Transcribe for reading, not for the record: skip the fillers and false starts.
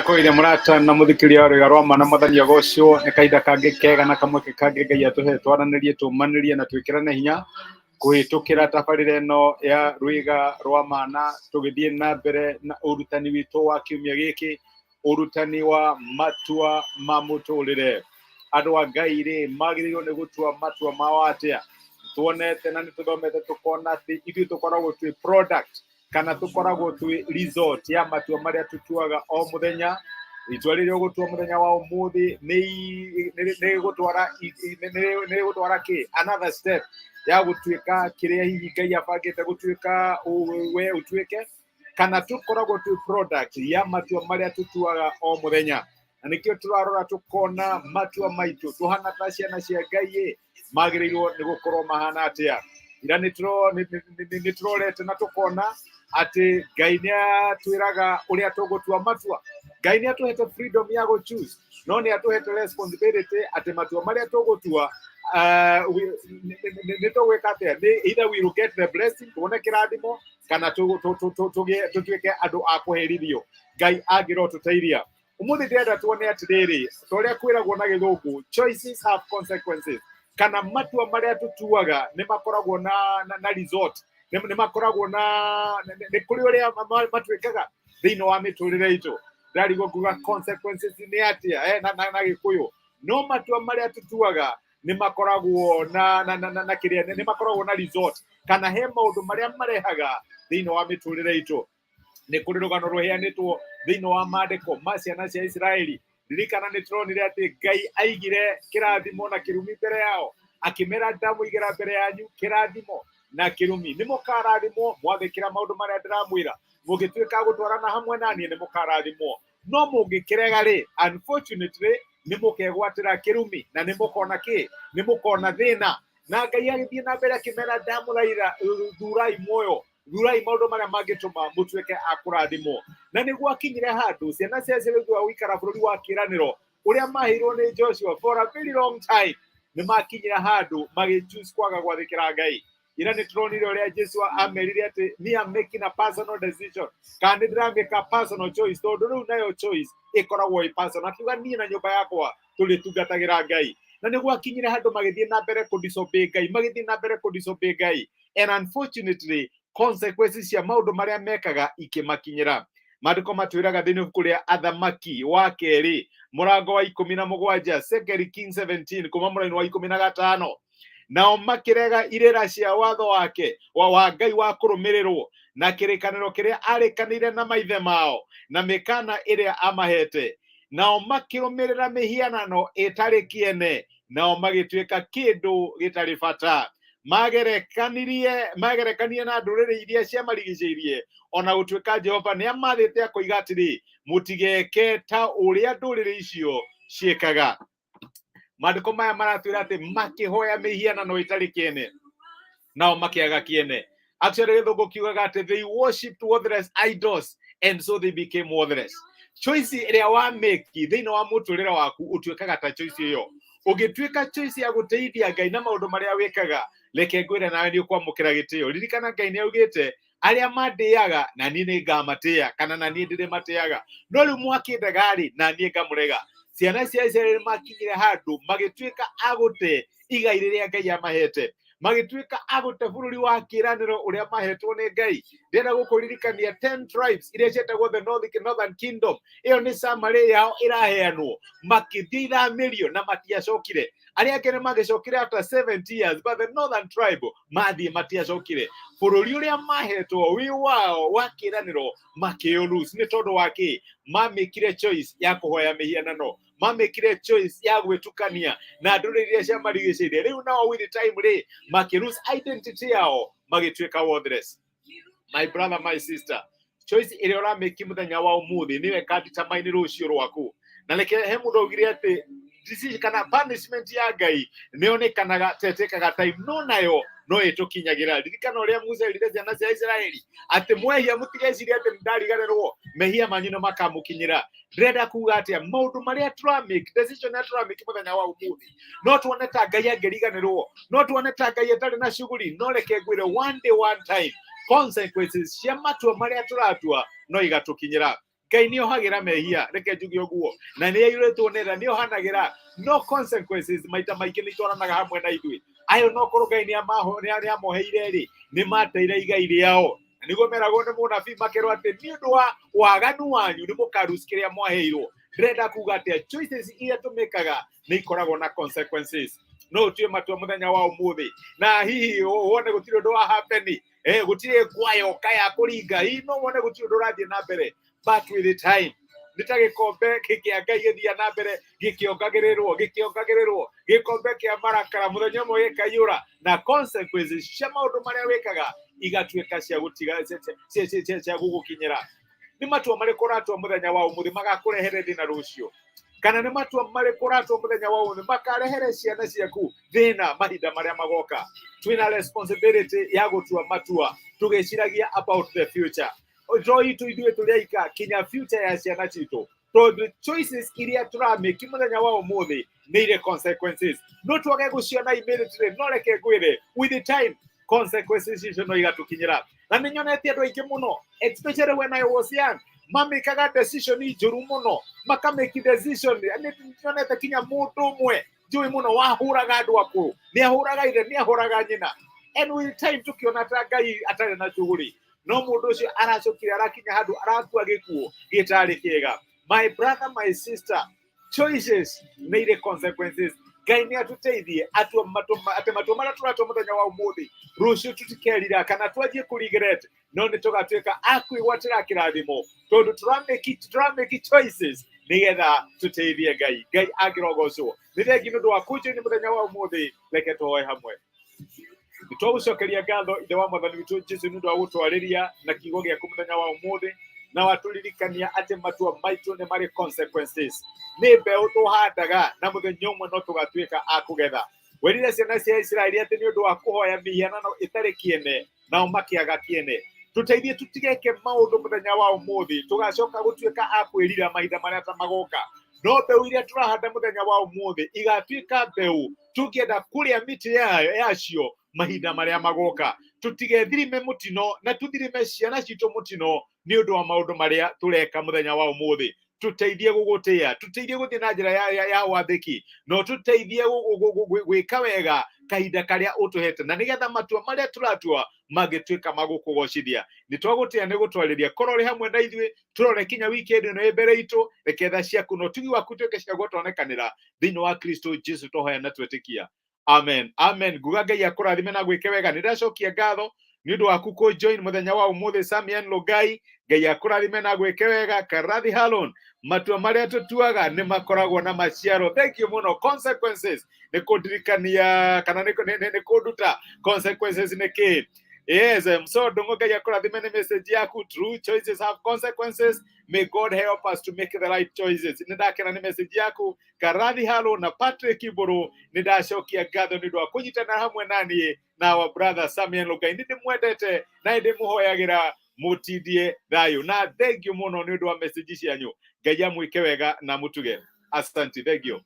ndakwĩire mũrata na mũthikĩria rwĩga rwa mana mathania gocio nĩ kahinda kangĩ kega na kamwe kangĩ Ngai atũhe twaranĩrie tũmanĩrie na twĩkĩrane hinya kũhĩtũkĩra tabarĩra ĩno ya rwĩga rwa mana tũgĩthiĩ na mbere na ũrutani witũ wa kiumia gĩkĩ, ũrutani wa matua ma mũtũrĩre. Andũ a Ngai rĩ magĩrĩirwo nĩ gũtua matua mao atĩa? Tuonete na nĩtũthomete tũkona atĩ ithuĩ tũkoragwo twĩ product kana tũkoragwo twĩ result ya matua marĩa tũtuaga o mũthenya. Itua rĩrĩa ũgũtua mũthenya wa ũmũthĩ nĩ gũtwara kĩ another step ya gũtuĩka kĩrĩa hihi Ngai abangĩte gũtuĩka we ũtuĩke, kana tũkoragwo twĩ product ya matua marĩa tũtuaga o mũthenya. Na nĩkĩo tũrarora tũkona matua maitũ tũhana ta ciana cia Ngai magĩrĩirwo nĩ gũkorwo mahana atĩa. Ira nĩtũrorete na tũkona atĩ Ngai nĩatwĩraga ũrĩa tũgũtua matua. Ngai nĩatũhete freedom ya gũ-choose, no nĩatũhete responsibility atĩ matua marĩa tũgũtua nĩtũgwĩka atĩa. Either we will get the blessing, tuone kĩrathimo, kana tũtuĩke andũ a kũherithio. Ngai angĩrotũteithia. Ũmũthĩ ndĩrenda tuone atĩrĩrĩ, ta ũrĩa kwĩragwo na gĩthũngũ, choices have consequences. Kana matua marĩa tũtuaga nĩ makoragwo na result, nĩ makoragwo nĩ kũrĩ ũrĩa matuĩkaga thĩinĩ wa mĩtũrĩre itũ. Ndarigwo kuga consequences nĩ atĩa na Gĩkũyũ, no matua marĩa tũtuaga nĩ makoragwo na kĩrĩa, nĩ makoragwo na result, kana he maũndũ marĩa marehaga thĩinĩ wa mĩtũrĩre itũ. Nĩ kũrĩ rũgano rũheanĩtwo thĩinĩ wa maandĩko ma ciana cia Isiraeli. Ririkana nĩtũronire atĩ Ngai aigire kĩrathimo na kĩrumi mbere yao, akĩmera ndamũigĩra mbere yanyu kĩrathimo na kĩrumi. Nĩ mũkarathimwo mwathĩkĩra maũndũ marĩa ndĩramwĩra, mũngĩtuĩka gũtwarana hamwe naniĩ nĩ mũkarathimwo, no mũngĩkĩrega rĩ, unfortunately nĩ mũkegwatĩra kĩrumi na nĩ mũkona kĩ, nĩ mũkona thĩna. Na Ngai agĩthiĩ na mbere akĩmera ndamũthaitha thurai muoyo, thurai maũndũ marĩa mangĩtũma mũtuĩke a kũrathimwo. Na nĩguo akinyire handũ ciana cia Isiraeli thutha wa gũikara bũrũri wa kĩĩranĩro ũrĩa maheirwo nĩ Joshua for a very long time, nĩ makinyire handũ magĩ-choose kwaga gwathĩkĩra Ngai. Ira nĩtũronire ũrĩa Jesũ amerire atĩ me am making a personal decision, kana nĩndĩramake a personal choice, tondũ rĩu nayo choice ĩkoragwo ĩ personal. Akiuga niĩ na nyũmba yakwa tũrĩtungatagĩra Ngai. Na nĩguo akinyire handũ magĩthiĩ na mbere kũ-disobey Ngai, magĩthiĩ na mbere kũ-disobey Ngai, and unfortunately consequences cia maũndũ marĩa mekaga ikĩmakinyĩra. Maandĩko matwĩraga thĩinĩ wa ibuku rĩa Athamaki wa kerĩ mũrango wa 17, 2 Kings 17 kuma mũraini wa 15, nao makĩrega irĩra cia watho wake wa Ngai wa kũrũmĩrĩrwo na kĩrĩkanĩro kĩrĩa arĩkanĩire na maithe mao na mĩkana ĩrĩa amahete, nao makĩrũmĩrĩra mĩhianano ĩtarĩ kĩene, nao magĩtuĩka kĩndũ gĩtarĩ bata. Magerekanie na ndũrĩrĩ iria ciamarigicĩirie, ona gũtuĩka Jehova nĩamathĩte akoiga atĩrĩ, mũtigeke ta ũrĩa ndũrĩrĩ icio ciĩkaga. Maandĩko maya maratwĩra atĩ makĩhoya mĩhianano ĩtarĩ kĩene, nao makĩaga kĩene. Actually gĩthũngũ kiugaga atĩ they worshipped worthless idols and so they became worthless. Choice ĩrĩa wa make thĩinĩ wa mũtũrĩre waku ũtuĩkaga ta choice ĩyo. Ũngĩtuĩka choice ya gũteithia Ngai na maũndũ marĩa wĩkaga, reke ngwĩre nawe nĩ ũkwamũkĩra gĩtĩo. Ririkana Ngai nĩaugĩte arĩa mandĩaga na niĩ nĩngamatĩĩa, kana na niĩ ndĩrĩmatĩaga, no rĩu mwakĩndega rĩ na niĩ ngamũrega. Ciana cia Isiraeli makinyire handũ magĩtuĩka a gũte igai rĩrĩa Ngai amahete, magĩtuĩka a gũte bũrũri wa kĩĩranĩro ũrĩa mahetwo nĩ Ngai. Ndĩrenda gũkũririkania 10 tribes iria cietagwo the Northern Kingdom, ĩyo nĩ summary yao ĩraheanwo, makĩthiĩ ithamĩrio na matiacokire. Arĩa angĩ nĩmagĩcokire after 70 years, but the Northern tribe mathiĩ matiacokire. Bũrũri ũrĩa mahetwo wĩ wao wa kĩĩranĩro makĩũlose. Nĩ tondũ wa kĩ? Mamĩkire choice ya kũhoya mĩhianano, mamĩkire choice ya gwĩtukania na ndũrĩrĩ iria ciamarigicĩirie. Rĩu nao with time rĩ makĩlose identity yao, magĩtuĩka worthless. My brother, my sister, choice ĩrĩa ũramĩki mũthenya wa ũmũthĩ nĩwe ĩkadetermine rũciũ rwaku. Na reke he mũndũ augire atĩ decision kana punishment ya Ngai nĩonekanaga tetekaga time, no nayo no ĩtũkinyagĩra. Ririkana ũrĩa Musa erire ciana cia Isiraeli atĩ mwehia mũtigecirie atĩ nĩndariganĩrwo, mehia manyu nĩ makamũkinyĩra. Ndĩrenda kuga atĩa maũndũ marĩa tũramake, decision ya tũramake mũthenya wa ũmũthĩ, no tuone ta Ngai angĩriganĩrwo, no tuone ta Ngai atarĩ na shughuli, no reke ngwĩre one day one time consequences cia matua marĩa tũratua no igatũkinyĩra. Ngai nĩ ohagĩra mehia reke njuge ũguo na nĩ aiyũrĩtwo nĩ tha nĩ ohanagĩra no consequences maita maingĩ nĩ itwaranaga hamwe na ithuĩ ayo no korwo Ngai nĩ amoheire rĩ nĩ mateire igai rĩao nĩguo meragwo nĩ mũnabii makerwo atĩ nĩ ũndũ wa waganu wanyu nĩ mũkaruci kĩrĩa mwaheirwo ndĩrenda kuga atĩ choices iria tũmĩkaga nĩ ikoragwo na consequences no ũtue matua mũthenya wa ũmũthĩ na hihi wone gũtirĩ ũndũ wa happen gũtirĩ kwayo kaya kũringa hihi no wone gũtirĩ ũndũ ũrathiĩ na mbere but with the time nĩ ta gĩkombe kĩa Ngai gĩthiĩ na mbere gĩkĩongagĩrĩrwo gĩkombe kĩa marakara mũthenya ũmwe gĩkaiyũra na consequences cia maũndũ marĩa wĩkaga igatuĩka cia gũgũkinyĩra nĩ matua marĩkũ ũratua mũthenya wa ũmũthĩ magakũrehere thĩna rũciũ kana nĩ matua marĩkũ ũratua mũthenya wa ũmũthĩ makarehere ciana ciaku thĩna mahinda marĩa magoka twĩna responsibility ya gũtua matua tũgĩciragia about the future Joy itu ithuĩ tũrĩ aika kinya future ya ciana citũ tondũ choices iria tũramĩki mũthenya wa ũmũthĩ nĩ irĩ consequences no twage gũciona immediately no reke ngwĩre with the time consequences icio no igatũkinyĩra na nĩ nyonete andũ aingĩ mũno especially when I was young mamĩkaga decision njũru mũno makamĩki decision nĩ nyonete kinya mũndũ ũmwe njũĩ mũno wahũraga andũ akũrũ nĩ ahũraga ithe nĩ ahũraga nyina and with time tũkĩona ta Ngai atarĩ na shughuli no mũndũ ũcio aracokire arakinya handũ arakua gĩkuũ gĩtarĩ kĩega my brother my sister choices nĩ irĩ consequences Ngai nĩ atũteithie atĩ matua marĩa tũratua mũthenya wa ũmũthĩ rũciũ tũtikerira kana twanjie kũregret no nĩ tũgatuĩka akwĩgwatĩra kĩrathimo tondũ tũramĩki choices nĩgetha tũteithie Ngai angĩrogocwo nĩ thengi nĩ ũndũ wa kũnjoini mũthenya wa ũmũthĩ reke tũhoe hamwe nĩtwagũcokeria ngatho ithe wa mwathani witũ Jesũ nĩ ũndũ wa gũtwarĩria na kiugo gĩaku mũthenya wa ũmũthĩ na watũririkania atĩ matua maitũ nĩ marĩ consequences nĩ mbeũ tũhandaga na mũthenya ũmwe no tũgatuĩka a kũgetha werire ciana cia Isiraeli atĩ nĩ ũndũ wa kũhoya mĩhianano ĩtarĩ kĩene nao makĩaga kĩene tũteithie tũtigeke maũndũ mũthenya wa ũmũthĩ tũgacoka gũtuĩka a kwĩrira mahinda marĩa ta magoka no mbeũ iria tũrahanda mũthenya wa ũmũthĩ igatuĩka mbeũ tũngĩenda kũrĩa mĩtĩ yacio mahinda marĩa magoka tũtigethirime mũtino na tũthirime ciana citũ mũtino nĩ ũndũ wa maũndũ marĩa tũreka mũthenya wa ũmũthĩ tũteithie gũgũtĩa tũteithie gũthiĩ na njĩra ya wathĩki no tũteithie gwĩka wega kahinda karĩa ũtũhete na nĩgetha matua marĩa tũratua magĩtuĩka magũkũgocithia nĩ twagũtĩa nĩ gũtwarĩria korwo rĩ hamwe na ithuĩ tũrore kinya wikendi ĩno ĩ mbere itũ reke tha ciaku no tugi waku tuĩke cia gũtonekanĩra thĩinĩ wa Kristo Jesũ tũhoya na twĩtĩkia amen amen nguga Ngai akũrathime na gwĩke wega nĩ ndacokia ngatho nĩ ũndũ waku kũjoin mũthenya wa ũmũthĩ Samian Logai Ngai akũrathime na gwĩke wega Karathi Halon matua marĩa tũtuaga nĩ makoragwo na maciaro thank you mũno consequences nĩ kũndirikania kana nĩ kũnduta consequences nĩ kĩ yes so ndũngũ Ngai akũrathime nĩ message yaku true choices have consequences may God help us to make the right choices nĩ ndakena nĩ message yaku Karathi Halon na Patrick Iburu nĩ ndacokia ngatho nĩ ũndũ wa kũnyitana hamwe naniĩ na our brother Samian Logai nĩ ndĩmwendete na ndĩmũhoyagĩra mũtindie thayũ na thank you mũno nĩ ũndũ wa message cianyu Ngai amwĩke wega na mũtuge asante thank you